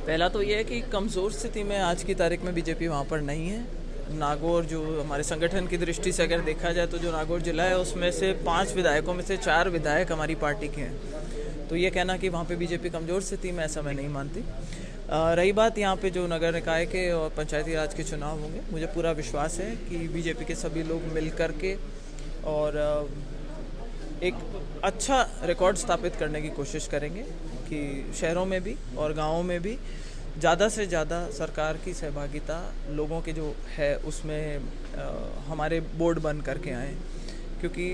पहला तो ये है कि कमज़ोर स्थिति में आज की तारीख में बीजेपी वहाँ पर नहीं है। नागौर जो हमारे संगठन की दृष्टि से अगर देखा जाए तो जो नागौर जिला है उसमें से 5 विधायकों में से 4 विधायक हमारी पार्टी के हैं। तो ये कहना कि वहाँ पे बीजेपी कमज़ोर स्थिति में, ऐसा मैं नहीं मानती। रही बात यहाँ पे जो नगर निकाय के और पंचायती राज के चुनाव होंगे, मुझे पूरा विश्वास है कि बीजेपी के सभी लोग मिल कर के और एक अच्छा रिकॉर्ड स्थापित करने की कोशिश करेंगे कि शहरों में भी और गाँवों में भी ज़्यादा से ज़्यादा सरकार की सहभागिता लोगों के जो है उसमें हमारे बोर्ड बन करके आएँ। क्योंकि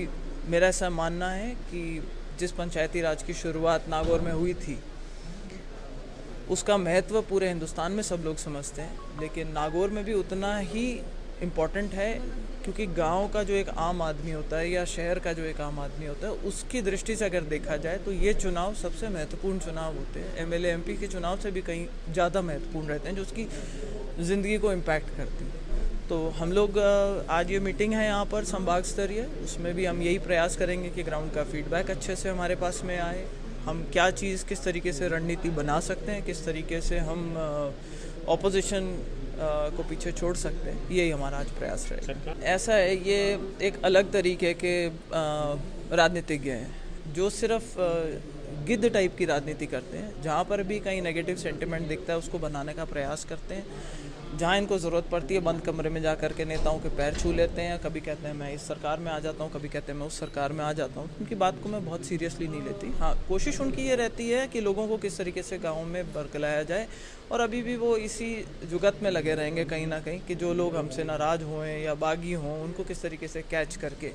मेरा ऐसा मानना है कि जिस पंचायती राज की शुरुआत नागौर में हुई थी उसका महत्व पूरे हिंदुस्तान में सब लोग समझते हैं, लेकिन नागौर में भी उतना ही इम्पॉर्टेंट है क्योंकि गांव का जो एक आम आदमी होता है या शहर का जो एक आम आदमी होता है उसकी दृष्टि से अगर देखा जाए तो ये चुनाव सबसे महत्वपूर्ण चुनाव होते हैं। एमएलए एमपी के चुनाव से भी कहीं ज़्यादा महत्वपूर्ण रहते हैं, जो उसकी ज़िंदगी को इम्पैक्ट करती है। तो हम लोग आज ये मीटिंग है यहाँ पर संभाग स्तरीय, उसमें भी हम यही प्रयास करेंगे कि ग्राउंड का फीडबैक अच्छे से हमारे पास में आए, हम क्या चीज़ किस तरीके से रणनीति बना सकते हैं, किस तरीके से हम ऑपोजिशन को पीछे छोड़ सकते हैं, यही हमारा आज प्रयास रहेगा। ऐसा है, ये एक अलग तरीके के राजनीतिज्ञ हैं जो सिर्फ गिद्ध टाइप की राजनीति करते हैं। जहाँ पर भी कहीं नेगेटिव सेंटिमेंट दिखता है उसको बनाने का प्रयास करते हैं। जहाँ इनको ज़रूरत पड़ती है बंद कमरे में जा कर के नेताओं के पैर छू लेते हैं। कभी कहते हैं मैं इस सरकार में आ जाता हूँ, कभी कहते हैं मैं उस सरकार में आ जाता हूँ। उनकी बात को मैं बहुत सीरियसली नहीं लेती। हाँ, कोशिश उनकी ये रहती है कि लोगों को किस तरीके से गाँव में बरकलाया जाए, और अभी भी वो इसी जुगत में लगे रहेंगे कहीं ना कहीं कि जो लोग हमसे नाराज़ हों या बागी हों उनको किस तरीके से कैच करके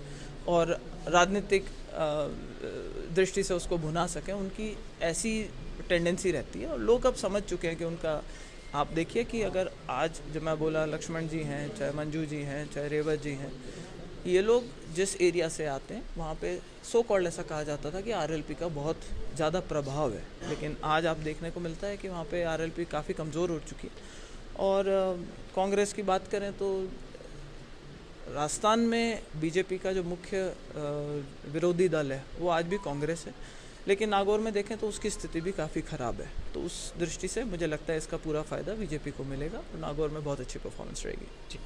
और राजनीतिक दृष्टि से उसको भुना सकें। उनकी ऐसी टेंडेंसी रहती है और लोग अब समझ चुके हैं कि उनका, आप देखिए कि अगर आज जब मैं बोला लक्ष्मण जी हैं, चाहे मंजू जी हैं, चाहे रेवत जी हैं, ये लोग जिस एरिया से आते हैं वहाँ पे सो कॉल्ड ऐसा कहा जाता था कि आरएलपी का बहुत ज़्यादा प्रभाव है, लेकिन आज आप देखने को मिलता है कि वहाँ पे आरएलपी काफ़ी कमज़ोर हो चुकी है। और कांग्रेस की बात करें तो राजस्थान में बीजेपी का जो मुख्य विरोधी दल है वो आज भी कांग्रेस है, लेकिन नागौर में देखें तो उसकी स्थिति भी काफ़ी ख़राब है। तो उस दृष्टि से मुझे लगता है इसका पूरा फ़ायदा बीजेपी को मिलेगा और नागौर में बहुत अच्छी परफॉर्मेंस रहेगी। जी।